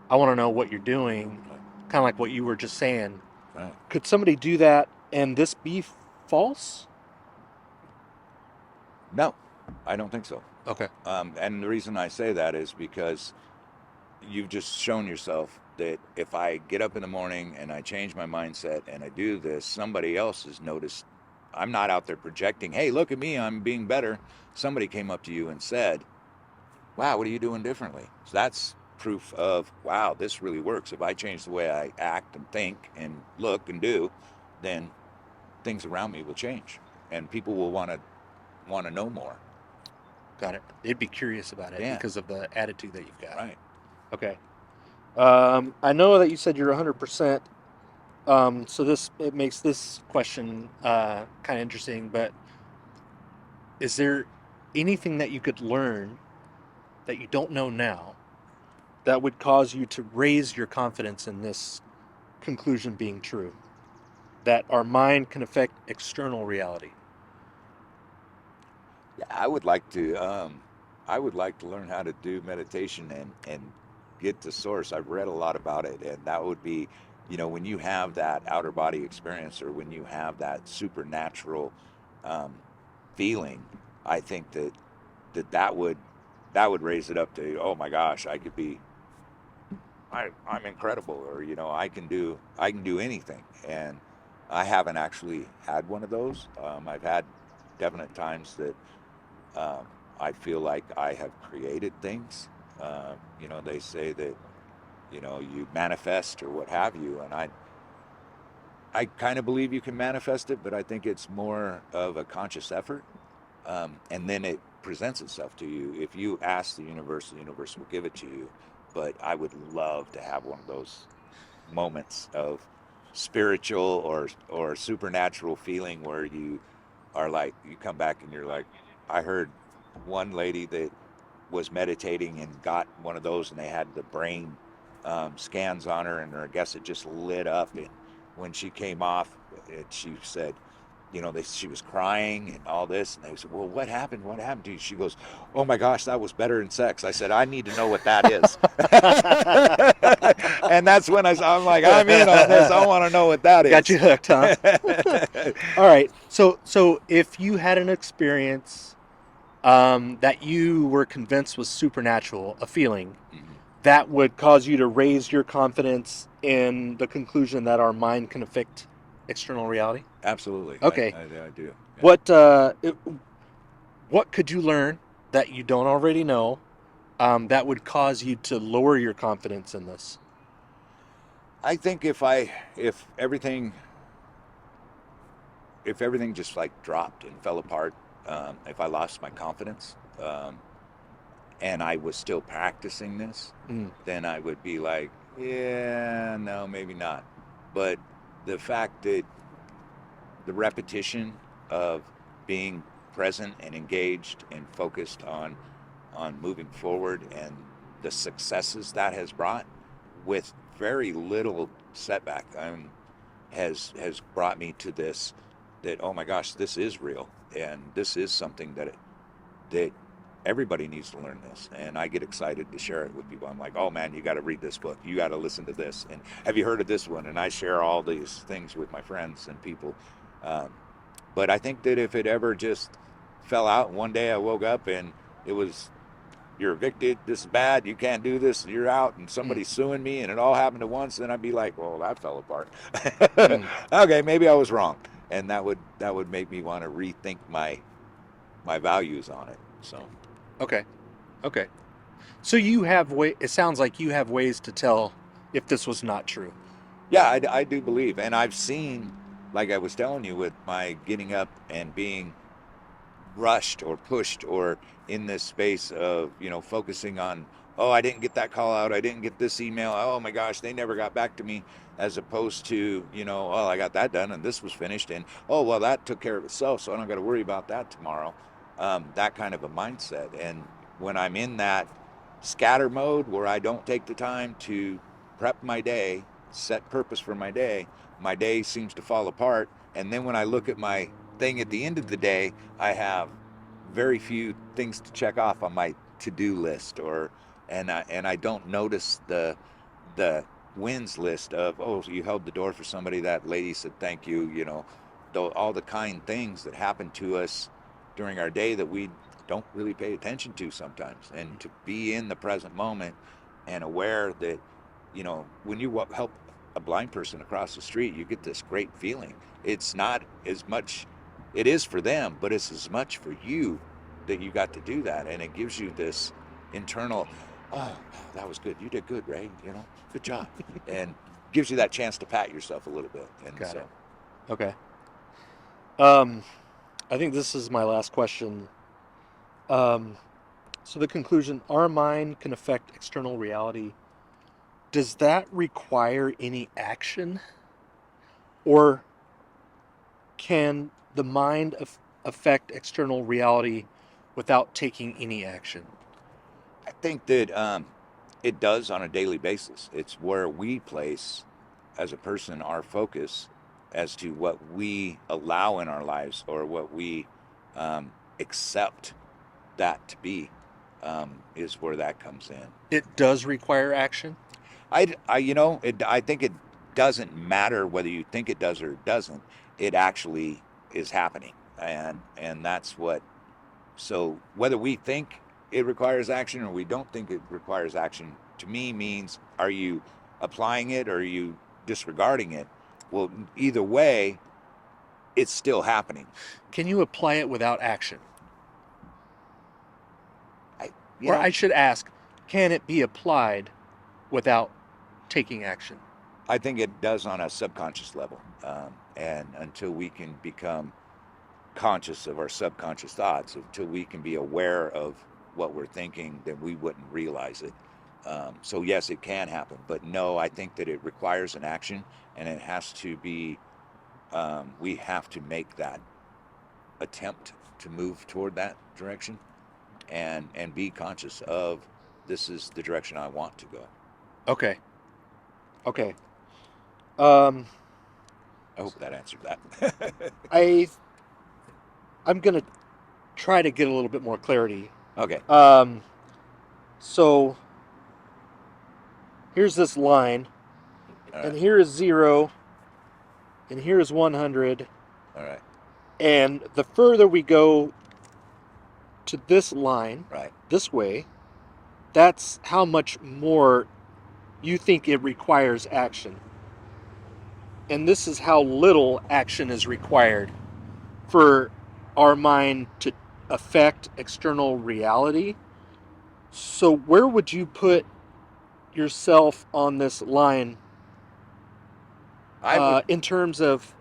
Speaker 1: I want to know what you're doing, kind of like what you were just saying?
Speaker 2: Right.
Speaker 1: Could somebody do that and this be false?
Speaker 2: No, I don't think so.
Speaker 1: Okay.
Speaker 2: And the reason I say that is because you've just shown yourself that if I get up in the morning and I change my mindset and I do this, somebody else has noticed. I'm not out there projecting, hey, look at me, I'm being better. Somebody came up to you and said, wow, what are you doing differently? So that's proof of, wow, this really works. If I change the way I act and think and look and do, then things around me will change, and people will want to know more.
Speaker 1: Got it. They'd be curious about it
Speaker 2: Yeah.
Speaker 1: because of the attitude that you've got.
Speaker 2: Right.
Speaker 1: Okay. I know that you said you're 100%. So it makes this question kind of interesting. But is there anything that you could learn that you don't know now that would cause you to raise your confidence in this conclusion being true? That our mind can affect external reality.
Speaker 2: Yeah, I would like to learn how to do meditation and get to source. I've read a lot about it, and that would be, when you have that outer body experience, or when you have that supernatural um, feeling, I think that would raise it up to, oh my gosh, I'm incredible, or I can do anything. And I haven't actually had one of those. I've had definite times that um, I feel like I have created things. They say that you manifest or what have you, and I kind of believe you can manifest it, but I think it's more of a conscious effort, and then it presents itself to you. If you ask the universe will give it to you. But I would love to have one of those moments of spiritual or supernatural feeling where you are like, you come back and you're like, I heard one lady that was meditating and got one of those, and they had the brain scans on her, and I guess it just lit up. And when she came off, she said, she was crying and all this, and they said, well, what happened? What happened to you? She goes, oh my gosh, that was better than sex. I said, I need to know what that is. And that's when I'm like, I'm in on this. I want to know what that is.
Speaker 1: Got you hooked, huh? All right. So if you had an experience that you were convinced was supernatural, a feeling that would cause you to raise your confidence in the conclusion that our mind can affect external reality.
Speaker 2: Absolutely.
Speaker 1: Okay.
Speaker 2: I do.
Speaker 1: Yeah. What could you learn that you don't already know that would cause you to lower your confidence in this?
Speaker 2: I think if everything just like dropped and fell apart, if I lost my confidence, and I was still practicing this, then I would be like, yeah, no, maybe not. But the fact that the repetition of being present and engaged and focused on moving forward, and the successes that has brought with very little setback, has brought me to this, that, oh my gosh, this is real, and this is something that everybody needs to learn this. And I get excited to share it with people. I'm like, oh man, you got to read this book, you got to listen to this, and have you heard of this one? And I share all these things with my friends and people. But I think that if it ever just fell out, and one day I woke up and it was, you're evicted, this is bad, you can't do this, you're out, and somebody's suing me, and it all happened at once, then I'd be like, well, that fell apart. Okay, maybe I was wrong. And that would make me want to rethink my values on it. So
Speaker 1: Okay. So it sounds like you have ways to tell if this was not true.
Speaker 2: yeah, I do believe, and I've seen, like I was telling you, with my getting up and being rushed or pushed, or in this space of focusing on, oh, I didn't get that call out, I didn't get this email, oh my gosh, they never got back to me, as opposed to, oh, I got that done and this was finished, and oh well, that took care of itself, so I don't got to worry about that tomorrow. That kind of a mindset. And when I'm in that scatter mode, where I don't take the time to prep my day, set purpose for my day seems to fall apart. And then when I look at my thing at the end of the day, I have very few things to check off on my to-do list, and I don't notice the wins list of, oh, you held the door for somebody, that lady said thank you, all the kind things that happen to us during our day that we don't really pay attention to sometimes. And to be in the present moment and aware that when you help a blind person across the street, you get this great feeling. It's not as much, it is for them, but it's as much for you that you got to do that. And it gives you this internal, oh, that was good. You did good, Ray. Good job. And gives you that chance to pat yourself a little bit. And
Speaker 1: Got
Speaker 2: so,
Speaker 1: it. Okay. I think this is my last question. Um, so the conclusion: our mind can affect external reality. Does that require any action, or can the mind affect external reality without taking any action?
Speaker 2: I think that it does on a daily basis. It's where we place, as a person, our focus as to what we allow in our lives or what we accept that to be, is where that comes in.
Speaker 1: It does require action.
Speaker 2: I think it doesn't matter whether you think it does or it doesn't. It actually is happening, and that's what. So whether we think it requires action or we don't think it requires action, to me means, are you applying it or are you disregarding it? Well, either way, it's still happening.
Speaker 1: Can you apply it without action?
Speaker 2: I,
Speaker 1: Or I should ask, can it be applied without taking action?
Speaker 2: I think it does on a subconscious level, and until we can become conscious of our subconscious thoughts, until we can be aware of what we're thinking, then we wouldn't realize it. So yes, it can happen, but no, I think that it requires an action, and it has to be. We have to make that attempt to move toward that direction, and be conscious of, this is the direction I want to go.
Speaker 1: Okay. Okay. Um,
Speaker 2: I hope that answered that.
Speaker 1: I I'm gonna try to get a little bit more clarity.
Speaker 2: Okay.
Speaker 1: So here's this line,
Speaker 2: All
Speaker 1: and
Speaker 2: right.
Speaker 1: here is 0, and here is 100,
Speaker 2: All right.
Speaker 1: and the further we go to this line,
Speaker 2: Right.
Speaker 1: this way, that's how much more you think it requires action. And this is how little action is required for our mind to affect external reality. So where would you put yourself on this line
Speaker 2: I would.
Speaker 1: in terms of,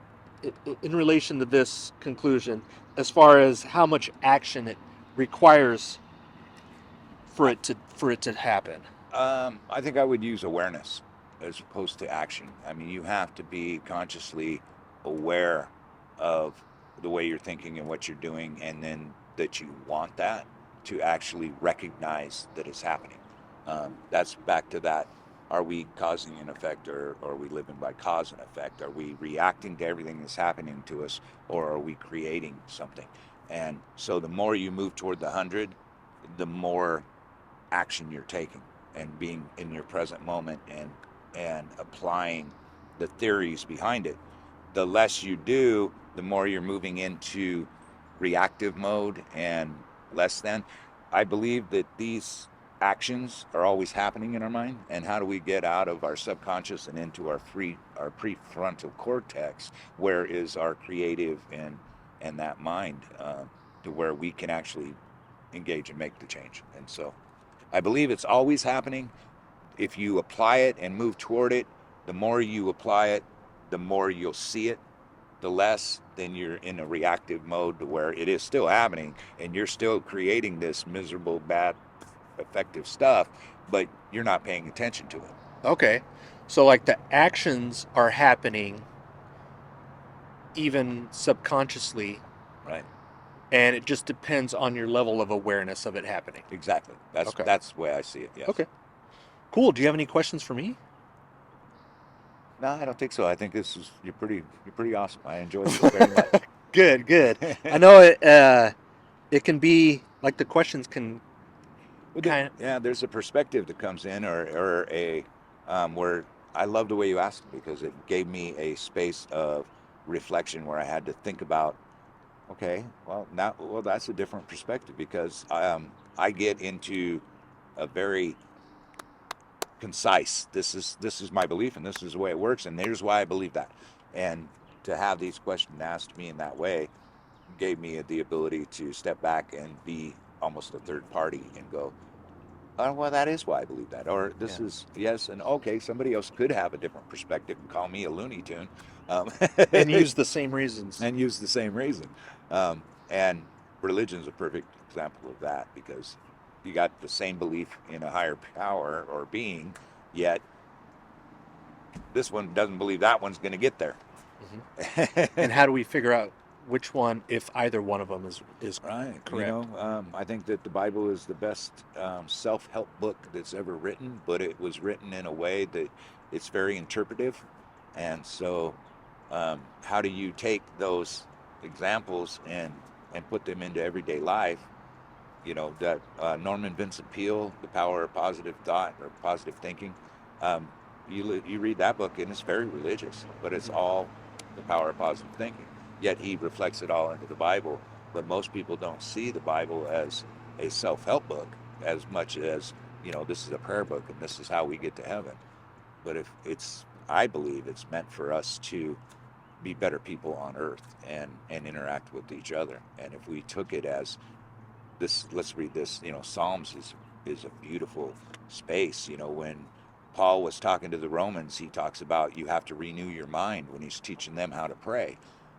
Speaker 1: in relation to this conclusion, as far as how much action it requires for it to happen?
Speaker 2: I think I would use awareness as opposed to action. I mean, you have to be consciously aware of the way you're thinking and what you're doing, and then that you want that, to actually recognize that it's happening. That's back to that. Are we causing an effect, or are we living by cause and effect? Are we reacting to everything that's happening to us, or are we creating something? And so the more you move toward the 100, the more action you're taking, and being in your present moment, and applying the theories behind it. The less you do, the more you're moving into reactive mode and less than. I believe that these actions are always happening in our mind, and how do we get out of our subconscious and into our prefrontal cortex, where is our creative and that mind, to where we can actually engage and make the change. And so I believe it's always happening. If you apply it and move toward it, the more you apply it, the more you'll see it. The less, then you're in a reactive mode, to where it is still happening and you're still creating this miserable, bad, effective stuff, but you're not paying attention to it.
Speaker 1: Okay. So like the actions are happening even subconsciously,
Speaker 2: Right.
Speaker 1: and it just depends on your level of awareness of it happening.
Speaker 2: Exactly.
Speaker 1: Okay.
Speaker 2: That's the way I see it. Yes.
Speaker 1: Okay. Cool. Do you have any questions for me?
Speaker 2: No, I don't think so. I think you're pretty awesome. I enjoyed this very much.
Speaker 1: Good, good. I know it can be like the questions can kind of.
Speaker 2: Yeah, there's a perspective that comes in, or a where I love the way you asked, because it gave me a space of reflection where I had to think about, okay, well that's a different perspective, because I get into a very concise. This is my belief, and this is the way it works, and here's why I believe that. And to have these questions asked me in that way gave me the ability to step back and be almost a third party and go, oh, well, that is why I believe that. Or this is, yes, and okay, somebody else could have a different perspective and call me a Looney Tune. Um,
Speaker 1: And use the same reasons.
Speaker 2: and use the same reason. And religion is a perfect example of that, because you got the same belief in a higher power or being, yet this one doesn't believe that one's going to get there.
Speaker 1: And how do we figure out which one, if either one of them is
Speaker 2: Right.
Speaker 1: correct?
Speaker 2: You know, I think that the Bible is the best self-help book that's ever written, but it was written in a way that it's very interpretive. And so, how do you take those examples and put them into everyday life? You know, that Norman Vincent Peale, The Power of Positive Thought or Positive Thinking. You read that book, and it's very religious, but it's all the power of positive thinking. Yet he reflects it all into the Bible. But most people don't see the Bible as a self-help book as much as, you know, this is a prayer book and this is how we get to heaven. But if it's, I believe it's meant for us to be better people on earth and interact with each other. And if we took it as this, let's read this, you know, Psalms is a beautiful space. You know, when Paul was talking to the Romans, he talks about you have to renew your mind when he's teaching them how to pray.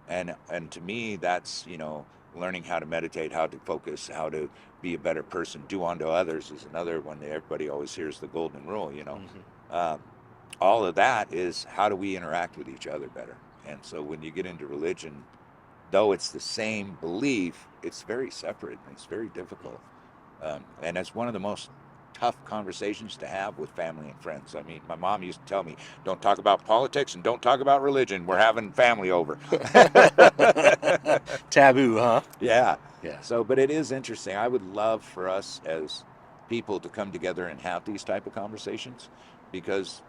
Speaker 2: And to me, that's, you know, learning how to meditate, how to focus, how to be a better person. Do unto others is another one that everybody always hears, the golden rule, you know. All of that is how do we interact with each other better. And so when you get into religion, though it's the same belief, it's very separate and it's very difficult. And that's one of the most tough conversations to have with family and friends. I mean, my mom used to tell me, don't talk about politics and don't talk about religion. We're having family over.
Speaker 1: Taboo, huh?
Speaker 2: Yeah.
Speaker 1: Yeah.
Speaker 2: So, but it is interesting. I would love for us as people to come together and have these type of conversations, because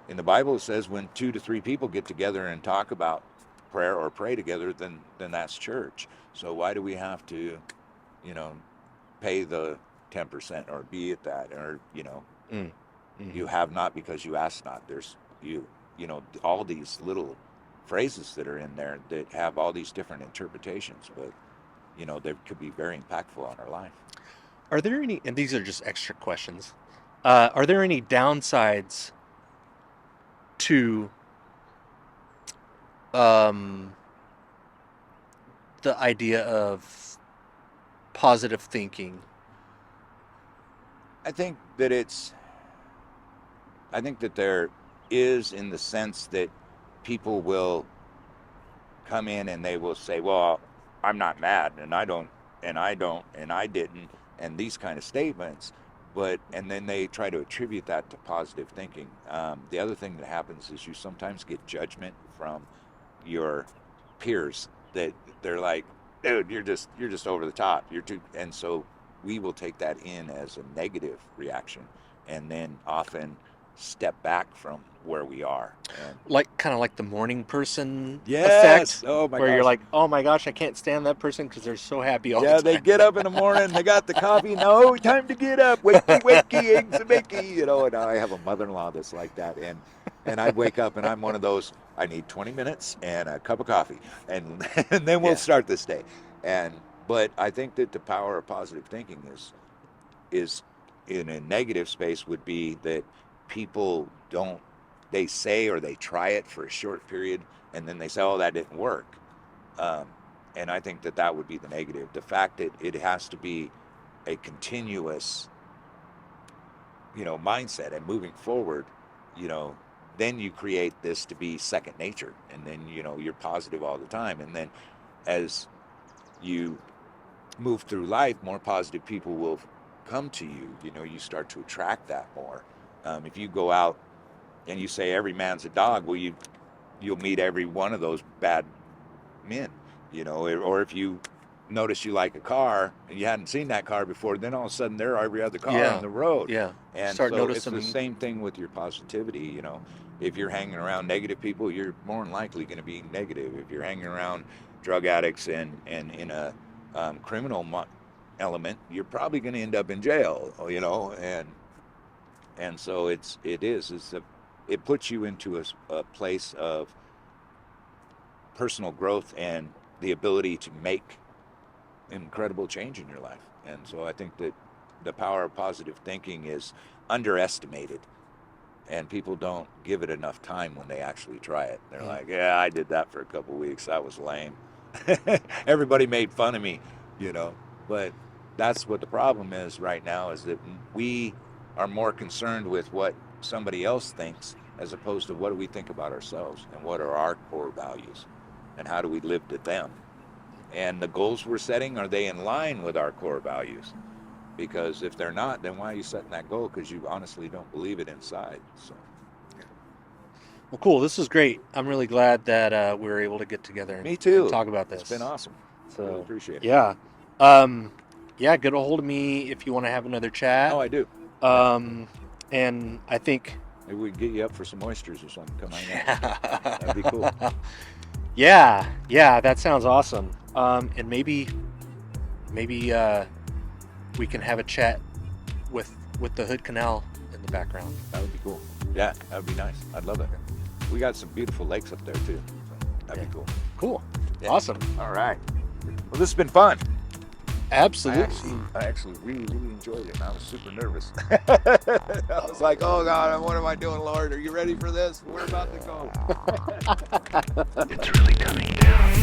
Speaker 2: in the Bible it says when 2 to 3 people get together and talk about prayer or pray together, then that's church. So why do we have to, you know, pay the 10% or be at that, or, you know, you have not because you ask not. There's you know, all these little phrases that are in there that have all these different interpretations, but, you know, they could be very impactful on our life.
Speaker 1: Are there any, and these are just extra questions, are there any downsides to the idea of positive thinking?
Speaker 2: I think that there is, in the sense that people will come in and they will say, well, I'm not mad, and I don't, and I didn't, and these kind of statements. And then they try to attribute that to positive thinking. The other thing that happens is you sometimes get judgment from your peers that they're like, dude, you're just over the top. You're too, and so we will take that in as a negative reaction, and then often step back from where we are. And
Speaker 1: Like kind of like the morning person
Speaker 2: yes,
Speaker 1: effect,
Speaker 2: oh my
Speaker 1: where you're
Speaker 2: gosh.
Speaker 1: like, oh my gosh, I can't stand that person because they're so happy all
Speaker 2: Yeah,
Speaker 1: the
Speaker 2: they
Speaker 1: time.
Speaker 2: get up in the morning, they got the coffee, no, time to get up, wakey, wakey, eggs and bakey, you know, and I have a mother-in-law that's like that, and I wake up and I'm one of those, I need 20 minutes and a cup of coffee, and and then we'll
Speaker 1: Yeah.
Speaker 2: start this day. But I think that the power of positive thinking is in a negative space would be that people don't, they say or they try it for a short period and then they say, oh, that didn't work. And I think that would be the negative. The fact that it has to be a continuous, you know, mindset and moving forward, you know, then you create this to be second nature, and then, you know, you're positive all the time. And then as you move through life, more positive people will come to you. You know, you start to attract that more. If you go out and you say every man's a dog, well, you'll meet every one of those bad men. You know, or if you notice you like a car and you hadn't seen that car before, then all of a sudden there are every other car on
Speaker 1: Yeah.
Speaker 2: the road.
Speaker 1: Yeah.
Speaker 2: And
Speaker 1: Start
Speaker 2: so it's the
Speaker 1: noticing.
Speaker 2: same thing with your positivity. You know, if you're hanging around negative people, you're more than likely going to be negative. If you're hanging around drug addicts and in a criminal element, you're probably going to end up in jail. You know, And so it puts you into a place of personal growth and the ability to make incredible change in your life. And so I think that the power of positive thinking is underestimated, and people don't give it enough time when they actually try it. They're like, yeah, I did that for a couple of weeks. That was lame. Everybody made fun of me, you know. But that's what the problem is right now, is that we are more concerned with what somebody else thinks as opposed to what do we think about ourselves and what are our core values and how do we live to them. And the goals we're setting, are they in line with our core values? Because if they're not, then why are you setting that goal? Because you honestly don't believe it inside. So,
Speaker 1: Well, cool. This is great. I'm really glad that we were able to get together
Speaker 2: me too.
Speaker 1: and talk about this.
Speaker 2: It's been awesome.
Speaker 1: So,
Speaker 2: really appreciate it.
Speaker 1: Yeah. Get a hold of me if you want to have another chat.
Speaker 2: Oh, I do.
Speaker 1: And I think
Speaker 2: maybe we can get you up for some oysters or something. Come on out. That'd be cool.
Speaker 1: Yeah, that sounds awesome. And maybe we can have a chat with the Hood Canal in the background.
Speaker 2: That would be cool. Yeah, that would be nice. I'd love it. We got some beautiful lakes up there too. So that'd be cool.
Speaker 1: Cool.
Speaker 2: Yeah.
Speaker 1: Awesome.
Speaker 2: All right. Well, this has been fun.
Speaker 1: Absolutely.
Speaker 2: I actually really, really enjoyed it. And I was super nervous. I was like, oh God, what am I doing, Lord? Are you ready for this? We're about to go.
Speaker 3: It's really coming down.